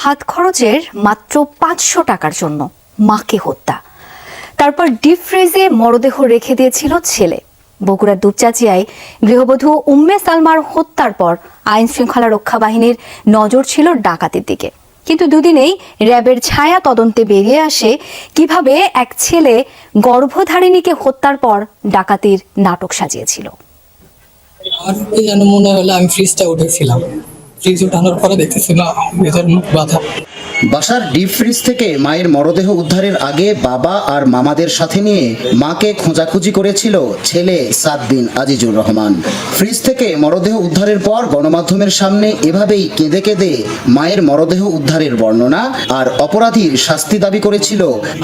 হাত খরচের মাত্র 500 টাকার জন্য মাকে হত্যা, তারপর ডিপ ফ্রিজে মরদেহ রেখে দিয়েছিল ছেলে। বগুড়ার দুপচাচিয়ায় গৃহবধূ উম্মে সালমার হত্যার পর আইন শৃঙ্খলা রক্ষা বাহিনীর নজর ছিল ডাকাতির দিকে, কিন্তু দুদিনেই র্যাবের ছায়া তদন্তে বেরিয়ে আসে কিভাবে এক ছেলে গর্ভধারিণীকে হত্যার পর ডাকাতির নাটক সাজিয়েছিল। আমার যেন মনে হলো আমি ফ্রিজটা উঠেছিলাম, ফ্রিজ উঠানোর পরে দেখতেছিলাম ভেতর মুখ বাঁধা। বাসার ডিপ ফ্রিজ থেকে মায়ের মরদেহ উদ্ধারের আগে বাবা আর মামাদের সাথে নিয়ে মাকে খোঁজাখুঁজি করেছিল ছেলে সাদ বিন আজিজুর রহমান। ফ্রিজ থেকে মরদেহ উদ্ধারের পর গণমাধ্যমের সামনে এভাবেই কেঁদে কেঁদে মায়ের মরদেহ উদ্ধারের বর্ণনা আর অপরাধীর শাস্তি দাবি করেছিল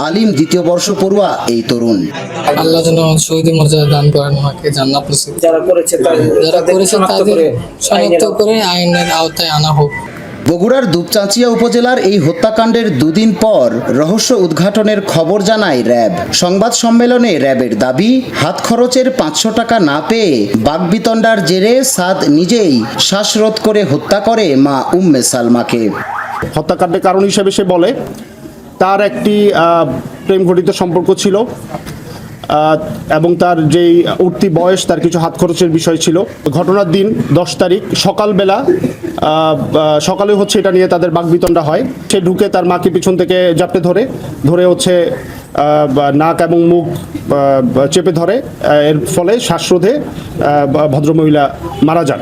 আলিম দ্বিতীয় বর্ষ পড়ুয়া এই তরুণ। আল্লাহ যেন শহীদের মর্যাদা দান করেন, মাকে জান্নাত নসিব। যারা করেছে তাদের শনাক্ত করে আইনের আওতায় আনা হোক। বগুড়ার দুপচাঁচিয়া উপজেলার এই হত্যাকাণ্ডের দুদিন পর রহস্য উদ্ঘাটনের খবর জানায় র্যাব। সংবাদ সম্মেলনে র্যাবের দাবি, হাত খরচের 500 টাকা না পেয়ে বাকবিতণ্ডার জেরে সাদ নিজেই শ্বাসরোধ করে হত্যা করে মা উম্মে সালমাকে। হত্যাকাণ্ডের কারণ হিসেবে সে বলে তার একটি প্রেম ঘটিত সম্পর্ক ছিল এবং তার যেই উঠতি বয়স, তার কিছু হাত খরচের বিষয় ছিল। ঘটনার দিন 10 তারিখ সকালে হচ্ছে এটা নিয়ে তাদের বাকবিতণ্ডা হয়। সে ঢুকে তার মাকে পিছন থেকে জাপটে ধরে হচ্ছে নাক এবং মুখ চেপে ধরে, এর ফলে শ্বাসরোধে ভদ্রমহিলা মারা যান।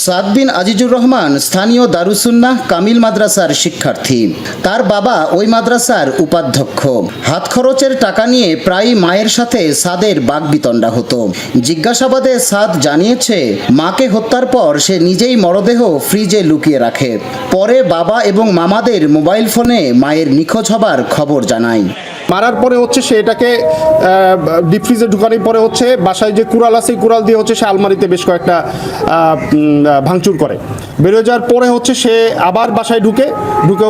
সাদ বিন আজিজুর রহমান স্থানীয় দারুসুন্নাহ কামিল মাদ্রাসার শিক্ষার্থী। তার বাবা ওই মাদ্রাসার উপাধ্যক্ষ। হাত খরচের টাকা নিয়ে প্রায় মায়ের সাথে সাদের বাকবিতণ্ডা হতো। জিজ্ঞাসাবাদে সাদ জানিয়েছে, মাকে হত্যার পর সে নিজেই মরদেহ ফ্রিজে লুকিয়ে রাখে। পরে বাবা এবং মামাদের মোবাইল ফোনে মায়ের নিখোঁজ হবার খবর জানায়। মারার পরে হচ্ছে সে এটাকে ডিপ ফ্রিজে ঢুকানোর পরে হচ্ছে বাসায় যে কুড়াল আছে, কুড়াল দিয়ে হচ্ছে সে আলমারিতে বেশ কয়েকটা ভাঙচুর করে। বেরোয় যাওয়ার পরে হচ্ছে সে আবার বাসায় ঢুকে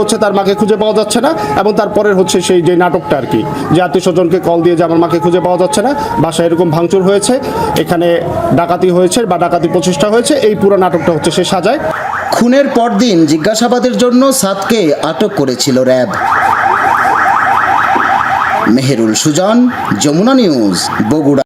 হচ্ছে তার মাকে খুঁজে পাওয়া যাচ্ছে না, এবং তারপরে হচ্ছে সেই যে নাটকটা আর কি, যে আত্মীয় স্বজনকে কল দিয়ে যে আমার মাকে খুঁজে পাওয়া যাচ্ছে না, বাসায় এরকম ভাঙচুর হয়েছে, এখানে ডাকাতি হয়েছে বা ডাকাতি প্রচেষ্টা হয়েছে, এই পুরো নাটকটা হচ্ছে সে সাজায়। খুনের পরদিন জিজ্ঞাসাবাদের জন্য সাদকে আটক করেছিল র্যাব। মেহেরুল সুজন, যমুনা নিউজ, বগুড়া।